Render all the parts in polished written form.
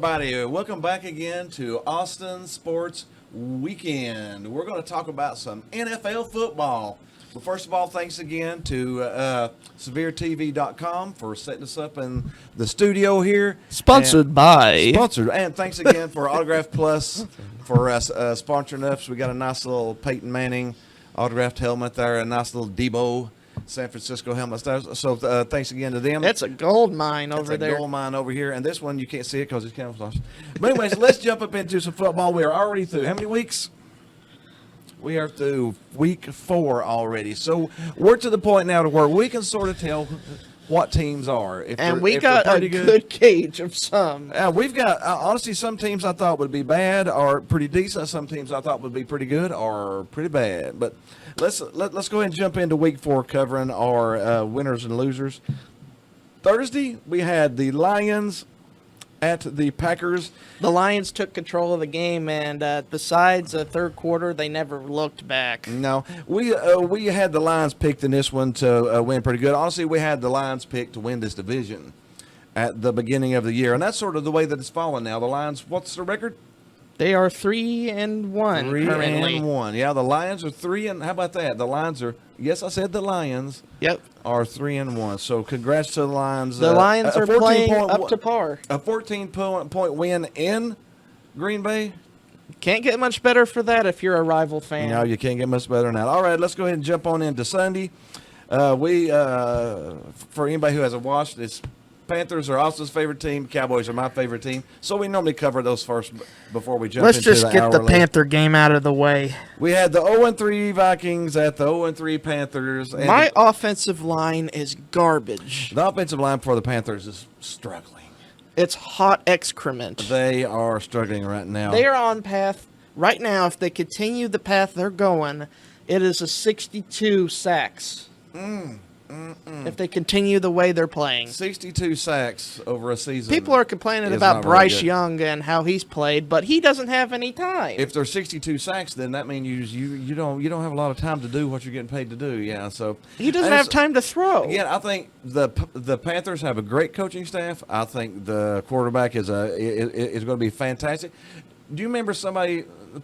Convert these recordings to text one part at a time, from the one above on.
everybody. Welcome back again to Austin Sports Weekend. We're going to talk about some NFL football. But first of all, thanks again to SevereTV.com for setting us up in the studio here. Sponsored by. Sponsored. And thanks again for Autograph Plus for sponsoring us. We got a nice little Peyton Manning autographed helmet there, a nice little Debo San Francisco helmet. So thanks again to them. That's a gold mine over there. It's a gold mine over here. And this one, you can't see it because it's camouflage. But anyways, let's jump up into some football. We are already through. How many weeks? We are through week 4 already. So we're to the point now to where we can sort of tell what teams are. And we got a good gauge of some. We've got, honestly, some teams I thought would be bad or pretty decent. Some teams I thought would be pretty good or pretty bad. But let's go ahead and jump into week 4 covering our winners and losers. Thursday, we had the Lions at the Packers. The Lions took control of the game, and besides the third quarter, they never looked back. No, we had the Lions picked in this one to win pretty good. Honestly, we had the Lions picked to win this division at the beginning of the year, and that's sort of the way that it's fallen now. The Lions, what's the record? They are 3-1 currently. 3-1. Yeah, the Lions are 3 and how about that? The Lions are. Yes, I said the Lions. Yep. Are 3-1. So congrats to the Lions. The Lions are playing up to par. A 14-point win in Green Bay. Can't get much better for that if you're a rival fan. No, you can't get much better than that. All right, let's go ahead and jump on into Sunday. For anybody who hasn't watched, it's Panthers are Austin's favorite team. Cowboys are my favorite team. So we normally cover those first before we jump into the Let's just get the Panther game out of the way. We had the 0-3 Vikings at the 0-3 Panthers. And my offensive line is garbage. The offensive line for the Panthers is struggling. It's hot excrement. They are struggling right now. They are on path. Right now, if they continue the path they're going, it is a 62 sacks. If they continue the way they're playing. 62 sacks over a season. People are complaining about Bryce Young and how he's played, but he doesn't have any time. If there's 62 sacks, then that means you don't have a lot of time to do what you're getting paid to do. Yeah, so he doesn't have time to throw. Again, I think the Panthers have a great coaching staff. I think the quarterback is going to be fantastic. Do you remember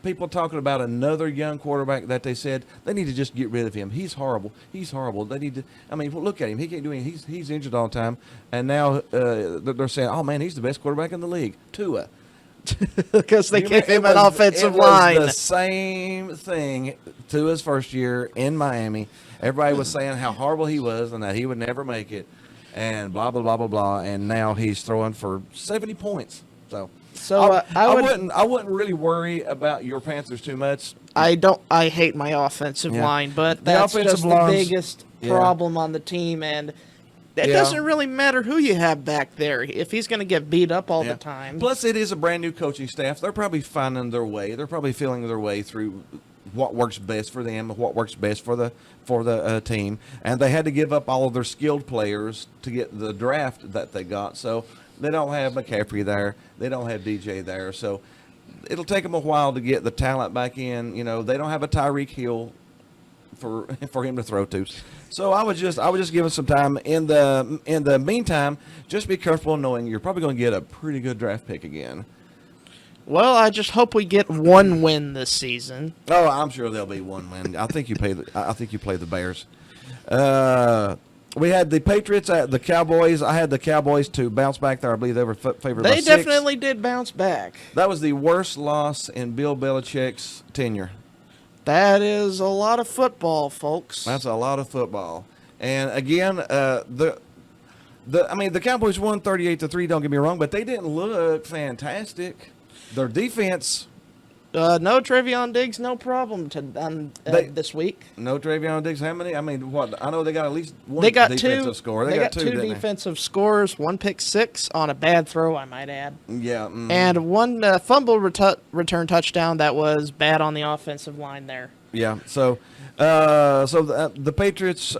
people talking about another young quarterback that they said they need to just get rid of him? He's horrible. He's horrible. They need to. I mean, look at him. He can't do anything. He's injured all the time. And now they're saying, "Oh man, he's the best quarterback in the league." Tua, because they gave him an offensive line. It was the same thing Tua's first year in Miami. Everybody was saying how horrible he was and that he would never make it, and blah blah blah blah blah. And now he's throwing for 70 points. So I wouldn't really worry about your Panthers too much. I hate my offensive line, but that's just the biggest problem on the team, and it doesn't really matter who you have back there if he's going to get beat up all the time. Plus, it is a brand new coaching staff. They're probably finding their way. They're probably feeling their way through what works best for them, what works best for the team, and they had to give up all of their skilled players to get the draft that they got. So. They don't have McCaffrey there. They don't have DJ there. So it'll take them a while to get the talent back in. You know, they don't have a Tyreek Hill for him to throw to. So I would just give him some time. In the meantime, just be careful knowing you're probably going to get a pretty good draft pick again. Well, I just hope we get one win this season. Oh, I'm sure there'll be one win. I think you play the Bears. We had the Patriots at the Cowboys. I had the Cowboys to bounce back there. I believe they were favored by 6. They definitely did bounce back. That was the worst loss in Bill Belichick's tenure. That is a lot of football, folks. That's a lot of football. And again, the Cowboys won 38-3. Don't get me wrong, but they didn't look fantastic. Their defense. No Trayvon Diggs, no problem this week. No Trayvon Diggs. How many? I mean, what? I know they got at least one defensive score. They got two defensive scores, 1 pick six on a bad throw, I might add. Yeah. Mm-hmm. And one fumble return touchdown that was bad on the offensive line there. Yeah. So the Patriots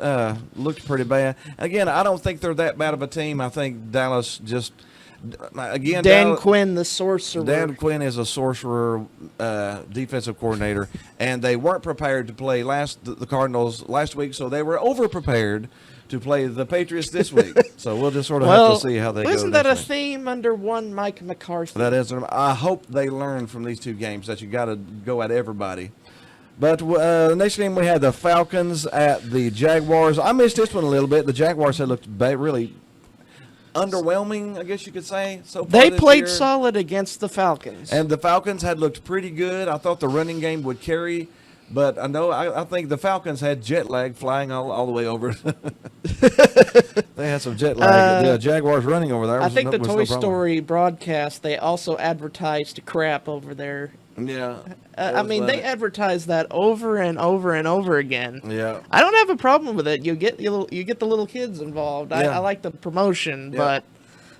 looked pretty bad. Again, I don't think they're that bad of a team. I think Dallas just. Again, Dan Quinn, the sorcerer. Dan Quinn is a sorcerer defensive coordinator, and they weren't prepared to play the Cardinals last week, so they were over-prepared to play the Patriots this week. So we'll just sort of have to see how they go. Isn't that a theme under one Mike McCarthy? That is. I hope they learn from these two games that you got to go at everybody. But the next game we had the Falcons at the Jaguars. I missed this one a little bit. The Jaguars had looked really underwhelming, I guess you could say. So far they this played year. solid against the Falcons, and the Falcons had looked pretty good. I thought the running game would carry, but I think the Falcons had jet lag flying all the way over. They had some jet lag. The Jaguars running over there. I think the Toy Story broadcast, they also advertised crap over there. Yeah. I mean, they advertise that over and over and over again. Yeah. I don't have a problem with it. You get the little kids involved. Yeah. I like the promotion, but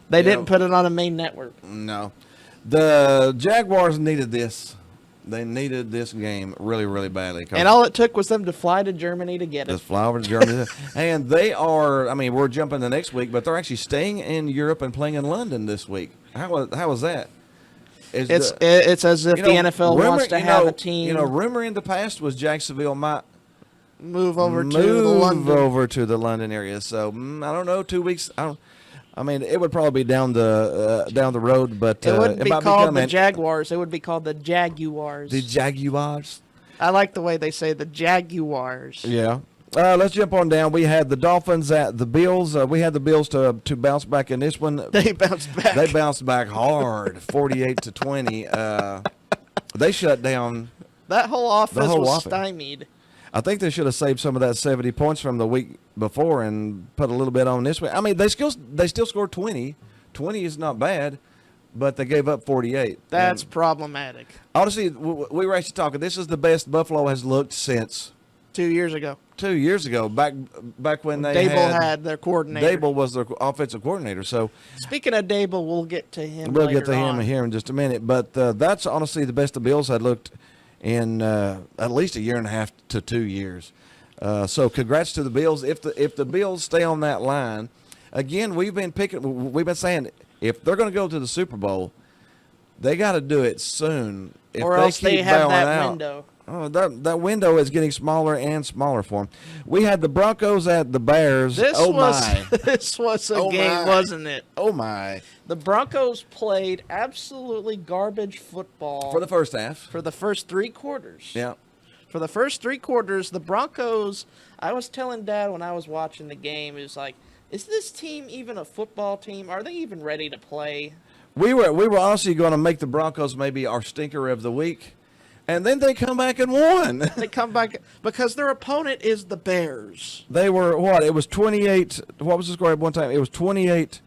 they didn't put it on a main network. No. The Jaguars needed this. They needed this game really, really badly. And all it took was them to fly to Germany to get it. Just fly over to Germany. And they are, I mean, we're jumping the next week, but they're actually staying in Europe and playing in London this week. How was that? It's as if the NFL wants to have a team. You know, rumor in the past was Jacksonville might move over to the London area. So I don't know. 2 weeks. I mean, it would probably be down the road, but it wouldn't be called the coming. Jaguars. It would be called the Jaguars. The Jaguars. I like the way they say the Jaguars. Yeah. Let's jump on down. We had the Dolphins at the Bills. We had the Bills to bounce back in this one. They bounced back. They bounced back hard, 48-20. They shut down. That whole offense was stymied. I think they should have saved some of that 70 points from the week before and put a little bit on this week. I mean, they still scored 20. 20 is not bad, but they gave up 48. That's problematic. Honestly, we were actually talking. This is the best Buffalo has looked since 2 years ago. 2 years ago, back when they had their coordinator. Dable was their offensive coordinator. So speaking of Dable, we'll get to him. We'll get to him here in just a minute. But that's honestly the best the Bills had looked in at least a year and a half to 2 years. So congrats to the Bills. If the Bills stay on that line, again, we've been saying if they're going to go to the Super Bowl, they got to do it soon. If or else they have that window. Oh, that window is getting smaller and smaller for them. We had the Broncos at the Bears. This was a game, wasn't it? Oh, my. The Broncos played absolutely garbage football. For the first half. For the first 3 quarters. Yeah. For the first 3 quarters, the Broncos, I was telling Dad when I was watching the game, it was like, is this team even a football team? Are they even ready to play? We were honestly going to make the Broncos maybe our stinker of the week. And then they come back and won. They come back because their opponent is the Bears. They were what? It was 28. What was the score at one time? It was 28-7,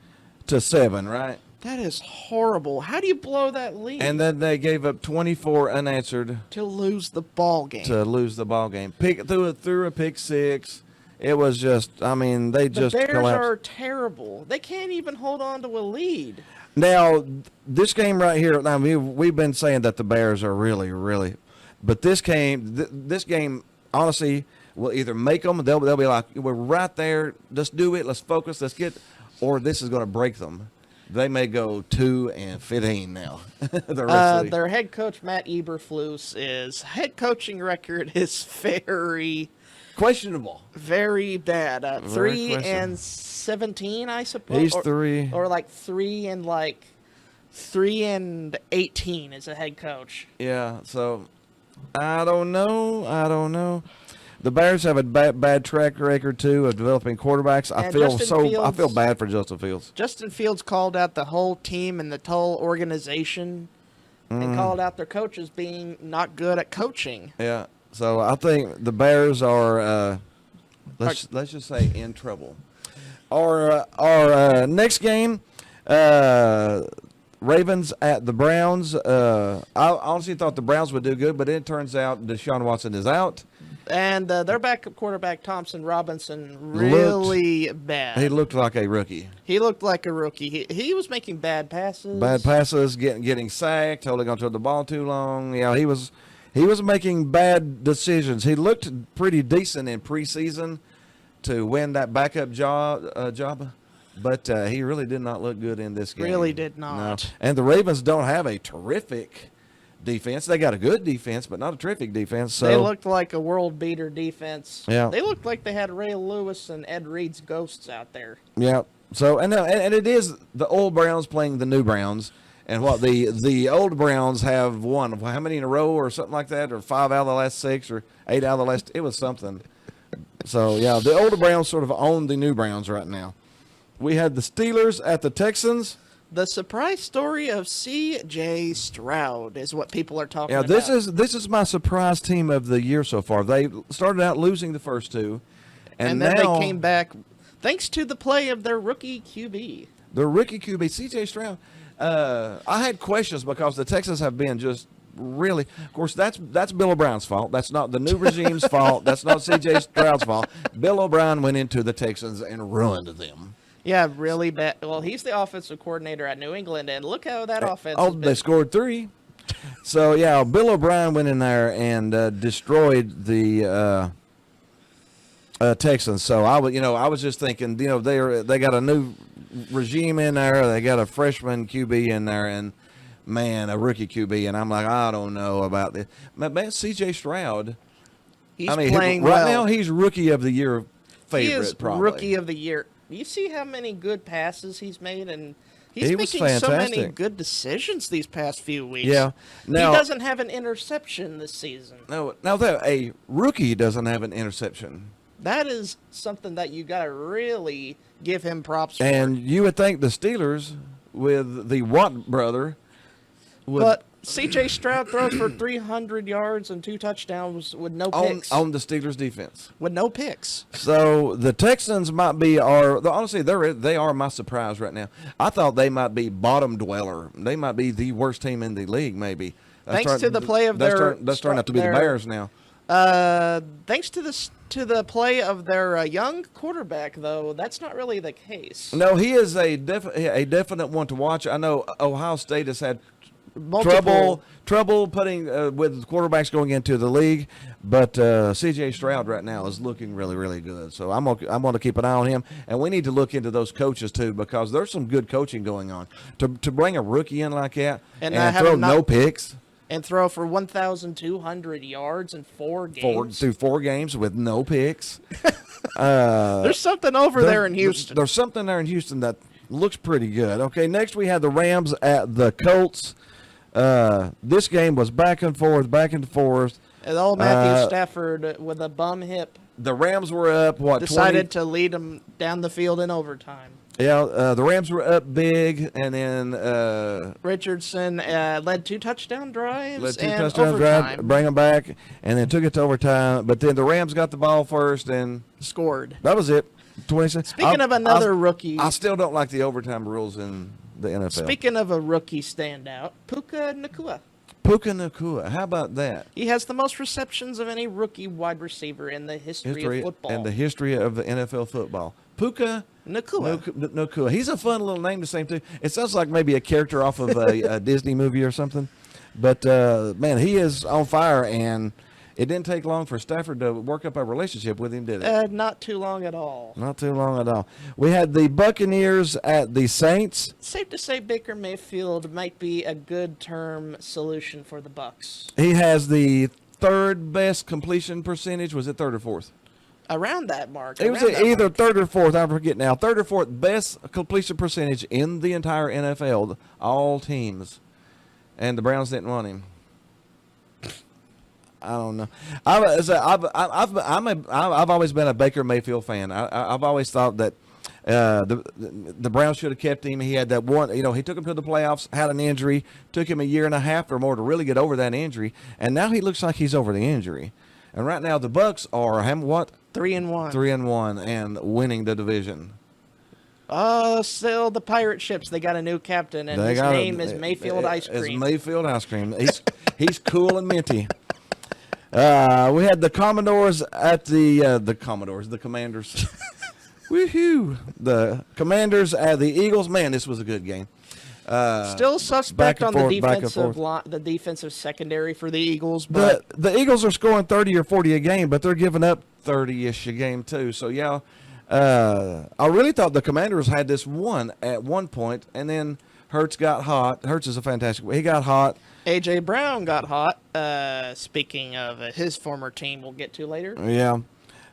right? That is horrible. How do you blow that lead? And then they gave up 24 unanswered to lose the ball game. Threw a pick six. It was just, I mean, they just collapsed. The Bears are terrible. They can't even hold on to a lead. Now, this game right here, now we've been saying that the Bears are really, really, but this game, honestly, will either make them, they'll be like, we're right there, let's do it, let's focus, let's get, or this is going to break them. They may go 2-15 now. Their head coach, Matt Eberflus, head coaching record is very questionable. Very bad. 3-17, I suppose. He's 3. Or like 3-18 as a head coach. Yeah, so I don't know. The Bears have a bad track record too of developing quarterbacks. I feel bad for Justin Fields. Justin Fields called out the whole team and the whole organization, and called out their coaches being not good at coaching. Yeah. So I think the Bears are, let's just say, in trouble. Our next game, Ravens at the Browns. I honestly thought the Browns would do good, but it turns out Deshaun Watson is out. And their backup quarterback, Thompson Robinson, really bad. He looked like a rookie. He was making bad passes. Getting sacked, holding onto the ball too long. Yeah, he was making bad decisions. He looked pretty decent in preseason to win that backup job, but he really did not look good in this game. Really did not. No. And the Ravens don't have a terrific defense. They got a good defense, but not a terrific defense. So they looked like a world beater defense. Yeah. They looked like they had Ray Lewis and Ed Reed's ghosts out there. Yeah. So and it is the old Browns playing the new Browns, and what the old Browns have won how many in a row or something like that, or 5 out of the last 6 or 8 out of the last. It was something. So yeah, the older Browns sort of own the new Browns right now. We had the Steelers at the Texans. The surprise story of C.J. Stroud is what people are talking about. Yeah, this is my surprise team of the year so far. They started out losing the first 2, and then they came back thanks to the play of their rookie QB. The rookie QB, C.J. Stroud. I had questions because the Texans have been just really. Of course, that's Bill O'Brien's fault. That's not the new regime's fault. That's not C.J. Stroud's fault. Bill O'Brien went into the Texans and ruined them. Yeah, really bad. Well, he's the offensive coordinator at New England, and look how that offense has been. They scored 3. So, yeah, Bill O'Brien went in there and destroyed the Texans. So, I was just thinking, they got a new regime in there. They got a freshman QB in there, and, man, a rookie QB. And I'm like, I don't know about this. Man, C.J. Stroud, he's playing right well. now, he's rookie of the year favorite, he is probably. Rookie of the year. You see how many good passes he's made, and he's He was making so many fantastic. good decisions these past few weeks. Yeah. Now, he doesn't have an interception this season. now that a rookie doesn't have an interception. That is something that you got to really give him props for. And you would think the Steelers with the Watt brother would But C.J. Stroud throws for 300 yards and 2 touchdowns with no picks. on the Steelers defense. With no picks. So the Texans might be honestly they are my surprise right now. I thought they might be bottom dweller. They might be the worst team in the league. Maybe Thanks to the play of that's turning out to be the Bears now. Thanks to the play of their young quarterback, though, that's not really the case. No, he is a definite one to watch. I know Ohio State has had trouble putting with quarterbacks going into the league, but C.J. Stroud right now is looking really, really good. So I'm gonna keep an eye on him, and we need to look into those coaches too, because there's some good coaching going on. To bring a rookie in like that and throw no picks and throw for 1,200 yards in 4 games through 4 games with no picks. There's something over there in Houston. There's something there in Houston that looks pretty good. Okay, next we had the Rams at the Colts. This game was back and forth. And old Matthew Stafford with a bum hip. The Rams were up, decided to lead them down the field in overtime. Yeah, the Rams were up big, and then Richardson led 2 touchdown drives bring them back, and then took it to overtime. But then the Rams got the ball first and scored. That was it. 26. Speaking of another rookie, I still don't like the overtime rules in the NFL. Speaking of a rookie standout, Puka Nacua. Puka Nacua. How about that? He has the most receptions of any rookie wide receiver in the history of football. And the history of the NFL football. Puka Nacua. He's a fun little name to say too. It sounds like maybe a character off of a Disney movie or something. But man, he is on fire, and it didn't take long for Stafford to work up a relationship with him, did it? Not too long at all. Not too long at all. We had the Buccaneers at the Saints. Safe to say Baker Mayfield might be a good term solution for the Bucs. He has the 3rd best completion percentage. Was it 3rd or 4th? Around that mark. It was either 3rd or 4th. I forget now. 3rd or 4th best completion percentage in the entire NFL, all teams. And the Browns didn't want him. I don't know. I've always been a Baker Mayfield fan. I've always thought that the Browns should have kept him. He had that one. He took him to the playoffs, had an injury, took him a year and a half or more to really get over that injury, and now he looks like he's over the injury. And right now the Bucs are 3-1. 3-1 and winning the division. Still the pirate ships. They got a new captain, and his name is Mayfield Ice Cream. It's Mayfield Ice Cream. He's cool and minty. We had the Commodores at the Commanders. Woohoo! The Commanders at the Eagles. Man, this was a good game. Still suspect on the defensive secondary for the Eagles, but the Eagles are scoring 30 or 40 a game, but they're giving up 30-ish a game too. So yeah, I really thought the Commanders had this won at one point, and then Hurts got hot. Hurts is a fantastic. He got hot. A.J. Brown got hot. Speaking of his former team, we'll get to later. Yeah.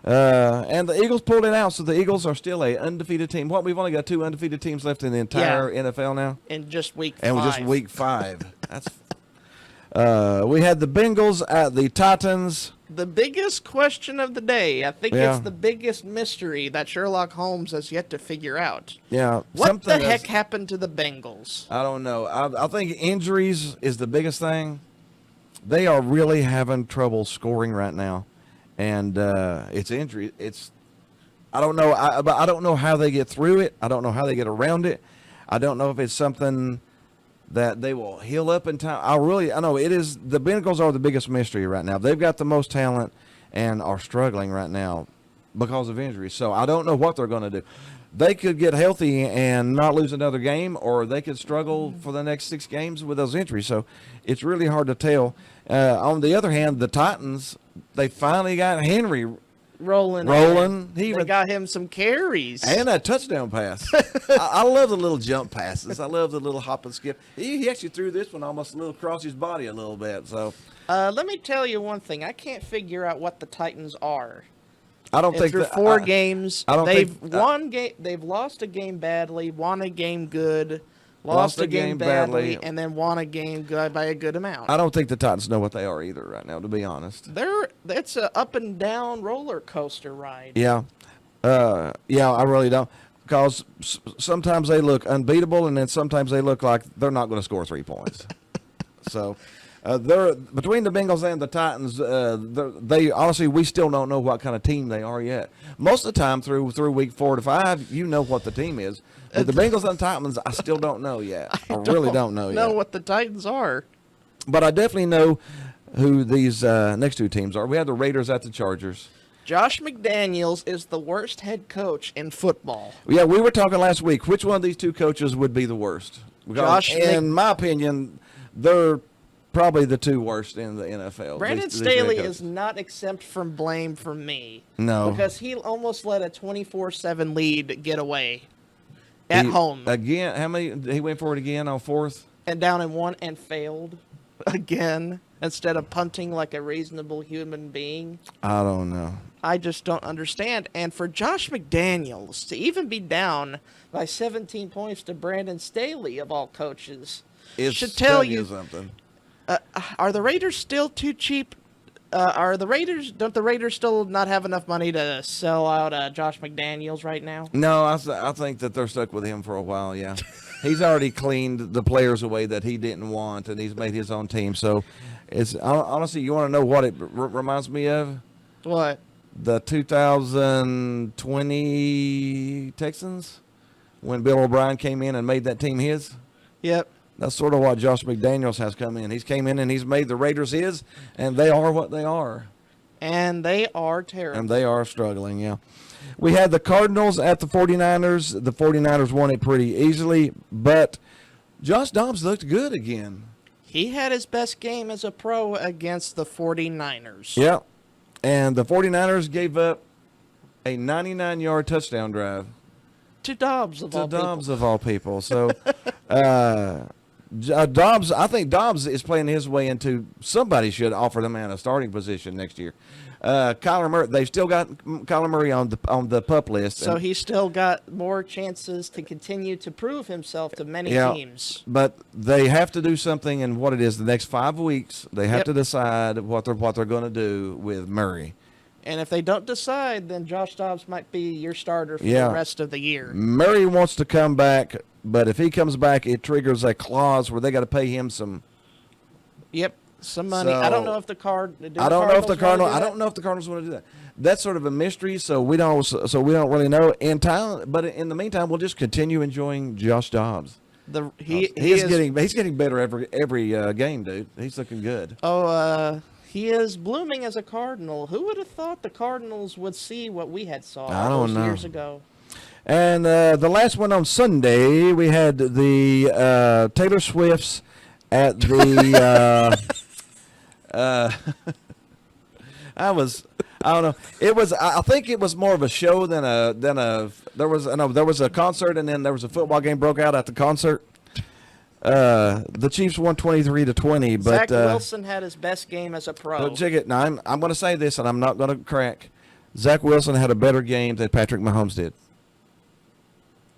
And the Eagles pulled it out, so the Eagles are still a undefeated team. We've only got 2 undefeated teams left in the entire NFL now. In just week 5. And just week 5. That's. We had the Bengals at the Titans. The biggest question of the day. I think it's the biggest mystery that Sherlock Holmes has yet to figure out. Yeah. What the heck happened to the Bengals? I don't know. I think injuries is the biggest thing. They are really having trouble scoring right now. And it's injury. I don't know. I don't know how they get through it. I don't know how they get around it. I don't know if it's something that they will heal up in time. I know it is. The Bengals are the biggest mystery right now. They've got the most talent and are struggling right now because of injuries. So I don't know what they're going to do. They could get healthy and not lose another game, or they could struggle for the next 6 games with those injuries. So it's really hard to tell. On the other hand, the Titans, they finally got Henry rolling. They got him some carries and a touchdown pass. I love the little jump passes. I love the little hop and skip. He actually threw this one almost a little across his body a little bit. So let me tell you one thing. I can't figure out what the Titans are. I don't think through 4 games. They've lost a game badly, won a game good, lost a game badly, and then won a game good by a good amount. I don't think the Titans know what they are either right now, to be honest. It's an up and down roller coaster ride. Yeah. I really don't. Because sometimes they look unbeatable, and then sometimes they look like they're not going to score 3 points. So they're between the Bengals and the Titans. They honestly, we still don't know what kind of team they are yet. Most of the time through week 4 to 5, you know what the team is. But the Bengals and Titans, I still don't know yet. I really don't know yet. What the Titans are. But I definitely know who these next 2 teams are. We have the Raiders at the Chargers. Josh McDaniels is the worst head coach in football. Yeah, we were talking last week. Which one of these 2 coaches would be the worst? In my opinion, they're probably the 2 worst in the NFL. Brandon Staley is not exempt from blame from me. No. Because he almost let a 24-7 lead get away at home. Again, how many? He went for it again on 4th? And down in 1 and failed again instead of punting like a reasonable human being. I don't know. I just don't understand. And for Josh McDaniels to even be down by 17 points to Brandon Staley, of all coaches, should tell you something. Are the Raiders still too cheap? Don't the Raiders still not have enough money to sell out Josh McDaniels right now? No, I think that they're stuck with him for a while, yeah. He's already cleaned the players away that he didn't want, and he's made his own team. So, honestly, you want to know what it reminds me of? What? The 2020 Texans, when Bill O'Brien came in and made that team his? Yep. That's sort of what Josh McDaniels has come in. He's came in and he's made the Raiders his, and they are what they are. And they are terrible. And they are struggling, yeah. We had the Cardinals at the 49ers. The 49ers won it pretty easily, but Josh Dobbs looked good again. He had his best game as a pro against the 49ers. Yeah. And the 49ers gave up a 99-yard touchdown drive. To Dobbs of all people. So, Dobbs, I think Dobbs is playing his way into somebody should offer the man a starting position next year. Kyler Murray, they've still got Kyler Murray on the PUP list. So he's still got more chances to continue to prove himself to many teams. But they have to do something in what it is the next 5 weeks. They have to decide what they're going to do with Murray. And if they don't decide, then Josh Dobbs might be your starter for the rest of the year. Murray wants to come back, but if he comes back, it triggers a clause where they got to pay him some. Yep, some money. I don't know if the Cardinals want to do that. That's sort of a mystery, so we don't really know. In time, but in the meantime, we'll just continue enjoying Josh Dobbs. He's getting better every game, dude. He's looking good. He is blooming as a Cardinal. Who would have thought the Cardinals would see what we had saw all those years ago? And the last one on Sunday, we had the Taylor Swifts at the. I don't know. It was. I think it was more of a show than a. There was a concert, and then there was a football game broke out at the concert. The Chiefs won 23-20, but Zach Wilson had his best game as a pro. Check it. Now, I'm going to say this, and I'm not going to crack. Zach Wilson had a better game than Patrick Mahomes did.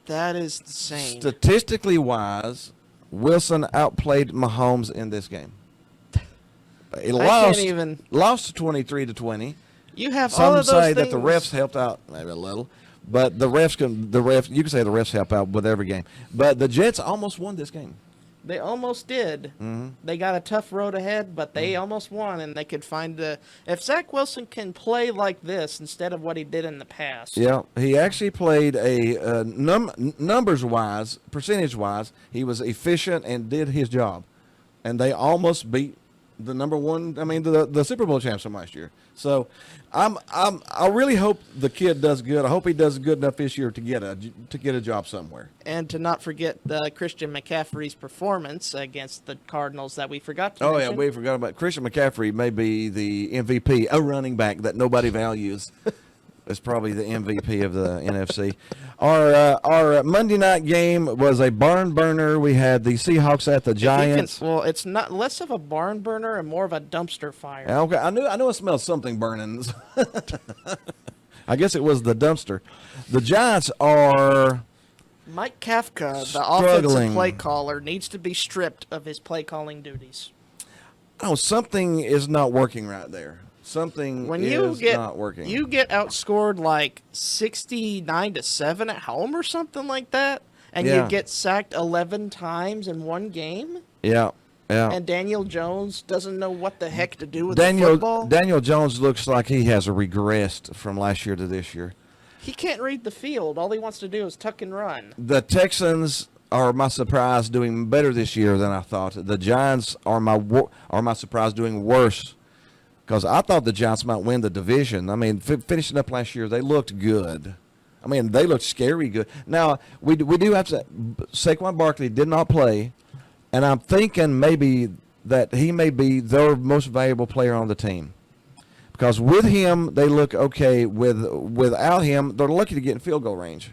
That is insane. Statistically wise, Wilson outplayed Mahomes in this game. He lost 23-20. You have Some all of those say things. that the refs helped out maybe a little, but you can say the refs help out with every game. But the Jets almost won this game. They almost did. Mm-hmm. They got a tough road ahead, but they almost won, and they could find if Zach Wilson can play like this instead of what he did in the past. Yeah, he actually played a numbers-wise, percentage-wise, he was efficient and did his job, and they almost beat the the Super Bowl champs from last year. So, I really hope the kid does good. I hope he does good enough this year to get a job somewhere. And to not forget Christian McCaffrey's performance against the Cardinals that we forgot to mention. Oh yeah, we forgot about Christian McCaffrey. May be the MVP, a running back that nobody values. It's probably the MVP of the NFC. Our Monday night game was a barn burner. We had the Seahawks at the Giants. It's not less of a barn burner and more of a dumpster fire. Okay, I knew I smelled something burning. I guess it was the dumpster. The Giants are Mike Kafka, the struggling. offensive play caller, needs to be stripped of his play calling duties. Oh, something is not working right there. Something is not working. You get outscored like 69-7 at home or something like that, and you get sacked 11 times in one game. Yeah. And Daniel Jones doesn't know what the heck to do with the football. Daniel Jones looks like he has regressed from last year to this year. He can't read the field. All he wants to do is tuck and run. The Texans are my surprise doing better this year than I thought. The Giants are my surprise doing worse. Because I thought the Giants might win the division. I mean, finishing up last year, they looked good. I mean, they looked scary good. Now, we do have to. Saquon Barkley did not play, and I'm thinking maybe that he may be their most valuable player on the team. Because with him, they look okay. Without him, they're lucky to get in field goal range.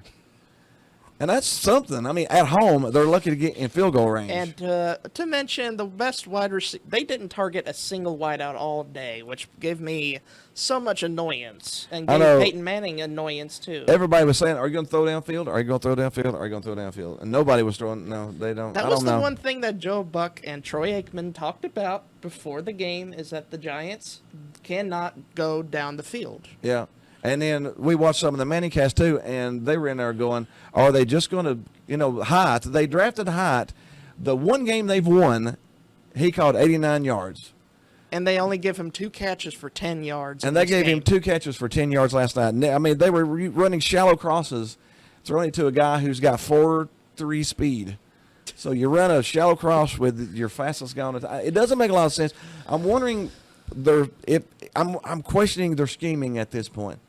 And that's something. I mean, at home, they're lucky to get in field goal range. And to mention, the best wide receiver, they didn't target a single wideout all day, which gave me so much annoyance. And gave Peyton Manning annoyance, too. Everybody was saying, are you going to throw downfield? Are you going to throw downfield? Are you going to throw downfield? And nobody was throwing. No, they don't. That was the one thing that Joe Buck and Troy Aikman talked about before the game, is that the Giants cannot go down the field. Yeah. And then we watched some of the Manningcast, too, and they were in there going, are they just going to, Hyatt, they drafted Hyatt. The one game they've won, he caught 89 yards. And they only give him 2 catches for 10 yards. And they gave him 2 catches for 10 yards last night. I mean, they were running shallow crosses, throwing it to a guy who's got 4.3 speed. So you run a shallow cross with your fastest guy on it. It doesn't make a lot of sense. I'm wondering, I'm questioning their scheming at this point.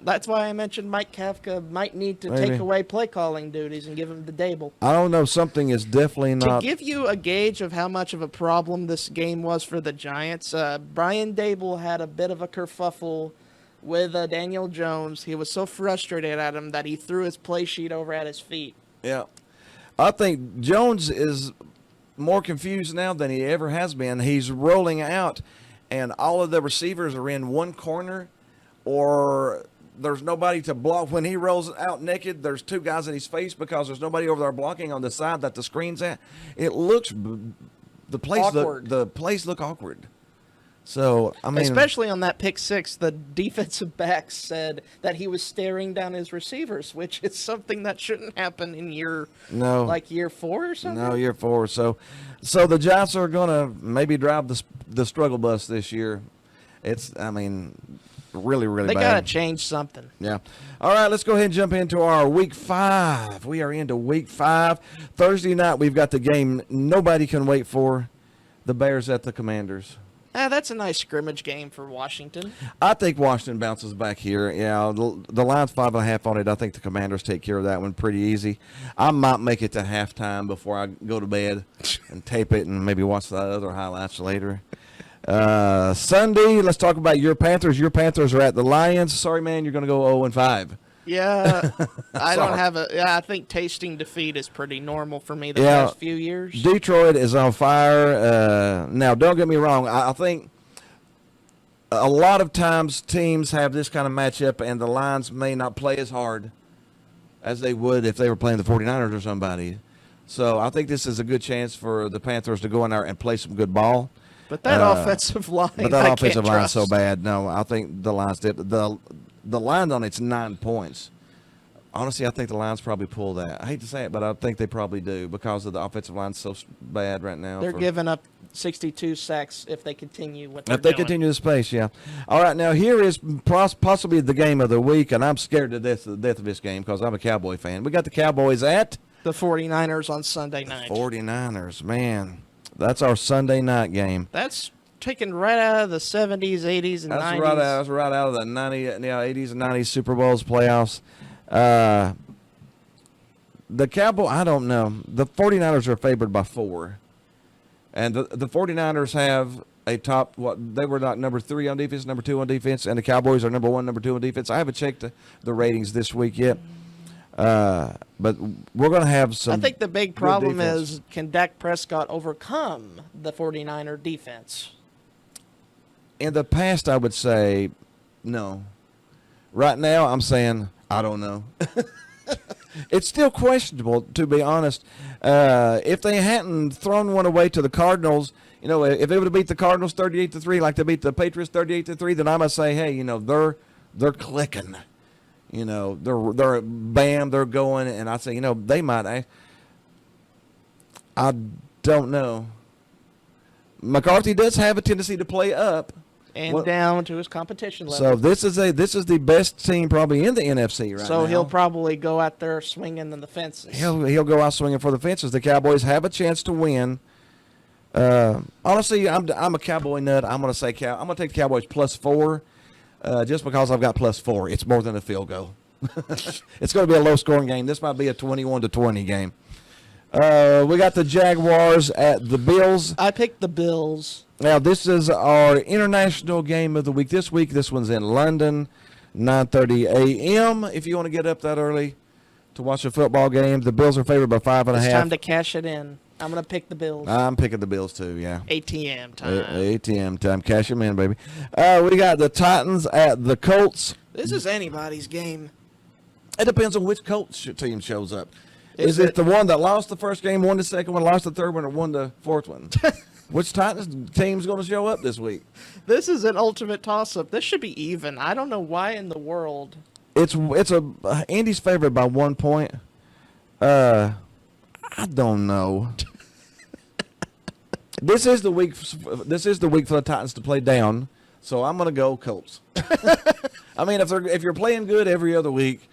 That's why I mentioned Mike Kafka might need to take away play calling duties and give him the Dable. I don't know. Something is definitely not. To give you a gauge of how much of a problem this game was for the Giants, Brian Dable had a bit of a kerfuffle with Daniel Jones. He was so frustrated at him that he threw his play sheet over at his feet. Yeah. I think Jones is more confused now than he ever has been. He's rolling out, and all of the receivers are in one corner, or there's nobody to block. When he rolls out naked, there's 2 guys in his face because there's nobody over there blocking on the side that the screen's at. It looks the plays look awkward. So, I mean, especially on that pick 6, the defensive back said that he was staring down his receivers, which is something that shouldn't happen in year 4 or something. No, year 4. So the Giants are going to maybe drive the struggle bus this year. Really, really bad. They got to change something. Yeah. All right, let's go ahead and jump into our Week 5. We are into Week 5. Thursday night, we've got the game nobody can wait for, the Bears at the Commanders. That's a nice scrimmage game for Washington. I think Washington bounces back here. Yeah, the line's 5.5 on it. I think the Commanders take care of that one pretty easy. I might make it to halftime before I go to bed and tape it and maybe watch the other highlights later. Sunday, let's talk about your Panthers. Your Panthers are at the Lions. Sorry, man, you're going to go 0-5. Yeah, I don't Sorry. have a. Yeah, I think tasting defeat is pretty normal for me the Yeah. past few years. Detroit is on fire. Now, don't get me wrong. I think a lot of times teams have this kind of matchup, and the Lions may not play as hard as they would if they were playing the 49ers or somebody. So I think this is a good chance for the Panthers to go in there and play some good ball. But that Uh, offensive line, But that I offensive can't line's so trust. bad. No, I think the Lions did. The line on it's 9 points. Honestly, I think the Lions probably pull that. I hate to say it, but I think they probably do because of the offensive line's so bad right now. They're giving up 62 sacks if they continue what they're If they doing. continue this pace, yeah. All right, now here is possibly the game of the week, and I'm scared to death of this game because I'm a Cowboy fan. We got the Cowboys at The 49ers on Sunday night. 49ers. Man, that's our Sunday night game. That's taken right out of the 70s, 80s, and That's 90s. right out of the 80s and 90s Super Bowls playoffs. The Cowboy, I don't know. The 49ers are favored by 4. And the 49ers have a top, they were not number 3 on defense, number 2 on defense, and the Cowboys are number 1, number 2 on defense. I haven't checked the ratings this week yet. But we're going to have some. I think the big good problem defense. is, can Dak Prescott overcome the 49er defense? In the past, I would say no. Right now, I'm saying I don't know. It's still questionable, to be honest. If they hadn't thrown one away to the Cardinals, if they would have beat the Cardinals 38-3, like they beat the Patriots 38-3, then I must say, hey, they're clicking. They're bam, they're going, and I say, they might. I don't know. McCarthy does have a tendency to play up. And down to his competition level. So this is the best team probably in the NFC right now. So he'll probably go out there swinging in the fences. He'll go out swinging for the fences. The Cowboys have a chance to win. Honestly, I'm a Cowboy nut. I'm going to say I'm going to take the Cowboys +4, just because I've got +4. It's more than a field goal. It's going to be a low scoring game. This might be a 21-20 game. We got the Jaguars at the Bills. I picked the Bills. Now, this is our international game of the week. This one's in London, 9:30 a.m. If you want to get up that early to watch a football game, the Bills are favored by 5.5. It's time to cash it in. I'm going to pick the Bills. I'm picking the Bills too. Yeah. ATM time. ATM time. Cash them in, baby. We got the Titans at the Colts. This is anybody's game. It depends on which Colts team shows up. Is Is it it- the one that lost the first game, won the second one, lost the third one, or won the fourth one? Which Titans team's going to show up this week? This is an ultimate toss-up. This should be even. I don't know why in the world. It's Andy's favored by 1 point. I don't know. This is the week for the Titans to play down, so I'm going to go Colts. I mean, if you're playing good every other week,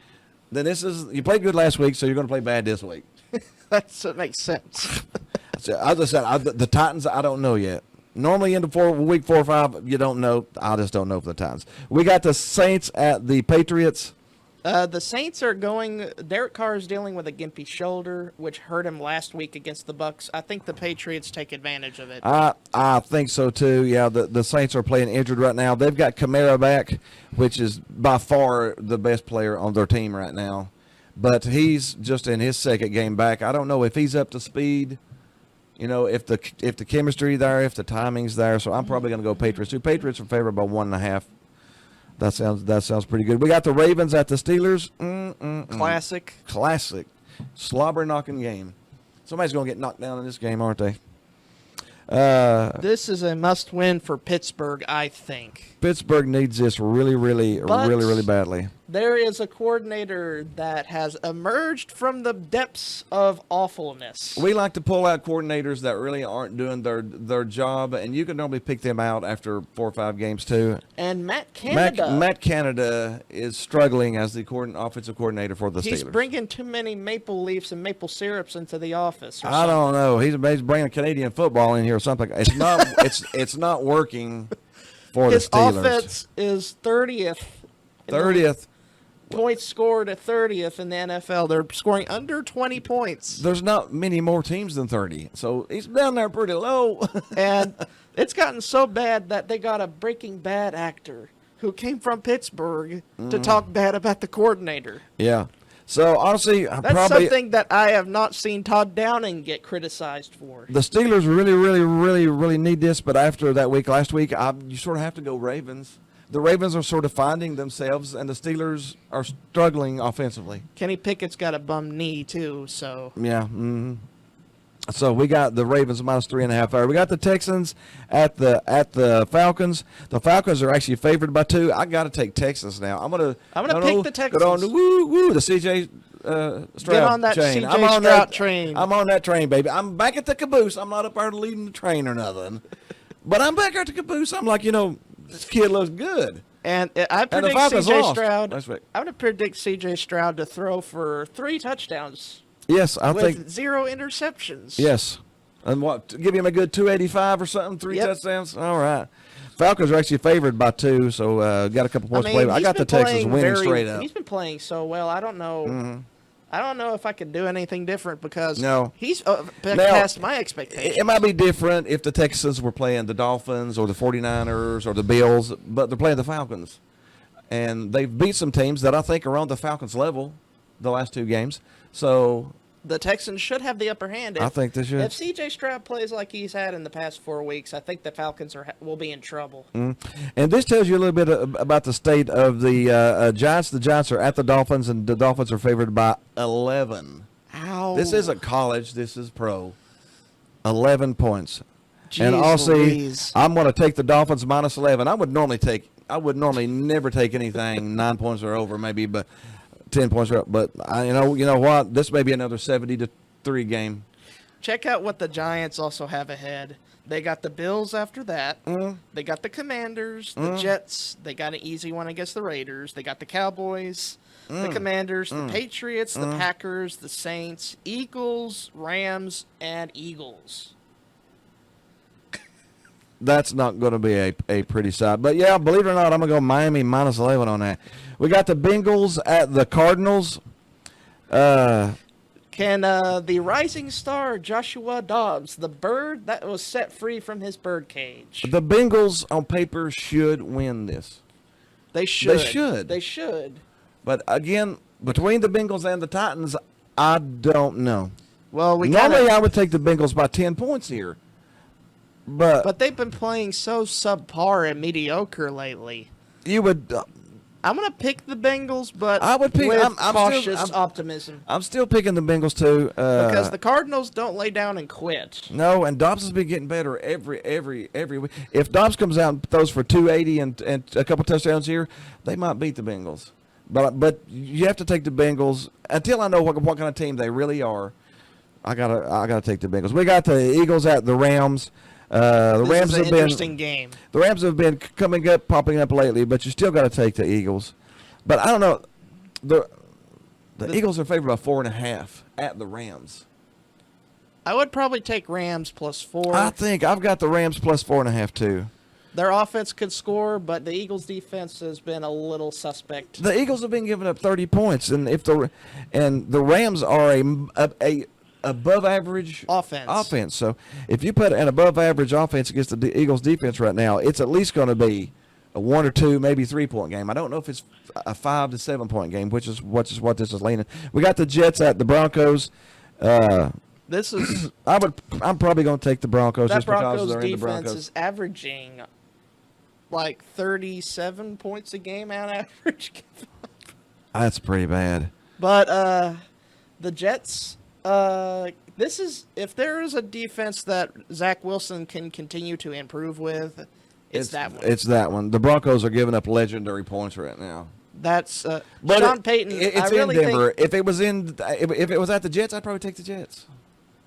then you played good last week, so you're going to play bad this week. That makes sense. So, as I said, the Titans, I don't know yet. Normally into week 4 or 5, you don't know. I just don't know for the Titans. We got the Saints at the Patriots. The Saints are going. Derek Carr is dealing with a gimpy shoulder, which hurt him last week against the Bucks. I think the Patriots take advantage of it. I think so too. Yeah, the Saints are playing injured right now. They've got Kamara back, which is by far the best player on their team right now. But he's just in his second game back. I don't know if he's up to speed. If the chemistry there, if the timing's there. So I'm probably going to go Patriots. The Patriots are favored by 1.5. That sounds pretty good. We got the Ravens at the Steelers. Classic. Slobber knocking game. Somebody's going to get knocked down in this game, aren't they? This is a must-win for Pittsburgh, I think. Pittsburgh needs this really, really, But- really, really badly. There is a coordinator that has emerged from the depths of awfulness. We like to pull out coordinators that really aren't doing their job, and you can normally pick them out after 4 or 5 games too. And Matt Canada. Matt Canada is struggling as the offensive coordinator for the He's Steelers. bringing too many maple leaves and maple syrups into the office. Or I don't know. He's bringing Canadian football in here or something. It's not. it's not working for His the Steelers. offense is 30th. in the 30th. Points scored at 30th in the NFL. They're scoring under 20 points. There's not many more teams than 30, so he's down there pretty low. And it's gotten so bad that they got a Breaking Bad actor who came from Pittsburgh to talk bad about the coordinator. Yeah. So honestly, That's something that I have not seen Todd Downing get criticized for. the Steelers really need this. But after that week last week, you sort of have to go Ravens. The Ravens are sort of finding themselves, and the Steelers are struggling offensively. Kenny Pickett's got a bum knee too, so Yeah. So we got the Ravens minus 3.5. We got the Texans at the Falcons. The Falcons are actually favored by 2. I got to take Texans now. I'm gonna pick the Texans. Get on the CJ Stroud get on that chain. CJ Stroud train. I'm on that train, baby. I'm back at the caboose. I'm not up there leading the train or nothing, but I'm back at the caboose. I'm like, this kid looks good. And I And the predict Falcons CJ lost Stroud. last week. I'm going to predict CJ Stroud to throw for 3 touchdowns Yes, I with think 0 interceptions. yes. And what? Give him a good 285 or something, 3 Yep. touchdowns. All right. Falcons are actually favored by 2, so got a couple points to play with. I he's got the been Texans playing winning straight up. He's been playing so well. I don't know. I don't know if I could do anything different because No. he's Now, past my expectations. It might be different if the Texans were playing the Dolphins or the 49ers or the Bills, but they're playing the Falcons. And they've beat some teams that I think are on the Falcons level the last 2 games. So The Texans should have the upper hand. I think they should. If CJ Stroud plays like he's had in the past 4 weeks, I think the Falcons will be in trouble. And this tells you a little bit about the state of the Giants. The Giants are at the Dolphins, and the Dolphins are favored by 11. Ow. This isn't college. This is pro. 11 points. And Jeez also, Louise. I'm going to take the Dolphins minus 11. I would normally never take anything 9 points or over, maybe, but 10 points or up. But you know what? This may be another 70-3 game. Check out what the Giants also have ahead. They got the Bills after that. They got the Commanders, the Jets. They got an easy one against the Raiders. They got the Cowboys, the Commanders, the Patriots, the Packers, the Saints, Eagles, Rams, and Eagles. That's not going to be a pretty side. But, yeah, believe it or not, I'm going to go Miami minus 11 on that. We got the Bengals at the Cardinals. Can the rising star Joshua Dobbs, the bird that was set free from his bird cage? The Bengals, on paper, should win this. They should. They should. They should. But, again, between the Bengals and the Titans, I don't know. Well, Normally, I would take the Bengals by 10 points here. But they've been playing so subpar and mediocre lately. you would... I'm gonna pick the Bengals, but I would pick- with I'm cautious optimism I'm still picking the Bengals, too. because the Cardinals don't lay down and quit. No, and Dobbs has been getting better every week. If Dobbs comes out and throws for 280 and a couple touchdowns here, they might beat the Bengals. But you have to take the Bengals until I know what kind of team they really are. I gotta take the Bengals. We got the Eagles at the Rams. The This Rams is an have been interesting game. The Rams have been popping up lately, but you still got to take the Eagles. But I don't know. The Eagles are favored by 4.5 at the Rams. I would probably take Rams +4. I think I've got the Rams plus 4.5 too. Their offense could score, but the Eagles' defense has been a little suspect. The Eagles have been giving up 30 points, and the Rams are a above average Offense. So if you put an above average offense against the Eagles defense right now, it's at least going to be a 1 or 2, maybe 3 point game. I don't know if it's a 5 to 7 point game, which is what this is leaning. We got the Jets at the Broncos. This is I'm probably going to take the Broncos that just because Broncos they're in the defense Broncos. is averaging like 37 points a game on average. That's pretty bad. But the Jets, this is if there is a defense that Zach Wilson can continue to improve with, it's that one. It's that one. The Broncos are giving up legendary points right now. That's But Sean Payton. It's I really in Denver. think, if it was at the Jets, I'd probably take the Jets.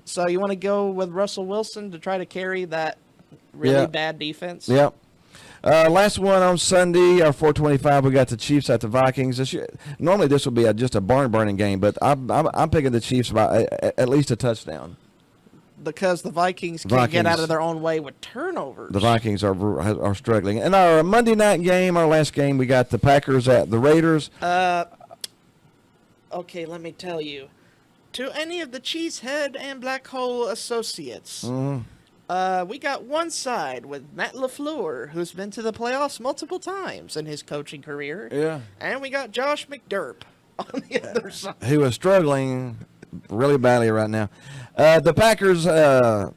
so. You want to go with Russell Wilson to try to carry that really Yeah. bad defense? Yep. Last one on Sunday, our 4:25. We got the Chiefs at the Vikings. Normally this would be just a barn burning game, but I'm picking the Chiefs by at least a touchdown. Because the Vikings can get out of their own way with turnovers. The Vikings are struggling. And our Monday night game, our last game, we got the Packers at the Raiders. Okay, let me tell you. To any of the Cheesehead and Black Hole associates, We got one side with Matt LaFleur, who's been to the playoffs multiple times in his coaching career. Yeah. And we got Josh McDerp on the other side. Who is struggling really badly right now. The Packers are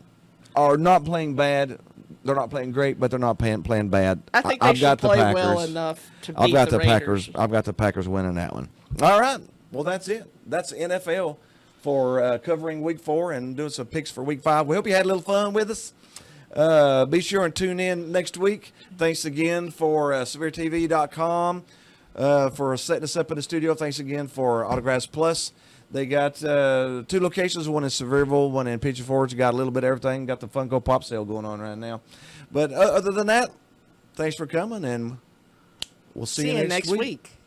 not playing bad. They're not playing great, but they're not playing bad. I think they I've should got the play Packers. well enough to beat I've got the the Packers. Raiders. I've got the Packers winning that one. All right. Well, that's it. That's NFL for covering Week 4 and doing some picks for Week 5. We hope you had a little fun with us. Be sure and tune in next week. Thanks again for SevereTV.com for setting us up in the studio. Thanks again for Autographs Plus. They got 2 locations, one in Sevierville, one in Pigeon Forge. Got a little bit of everything. Got the Funko Pop sale going on right now. But other than that, thanks for coming, and we'll see you next next week.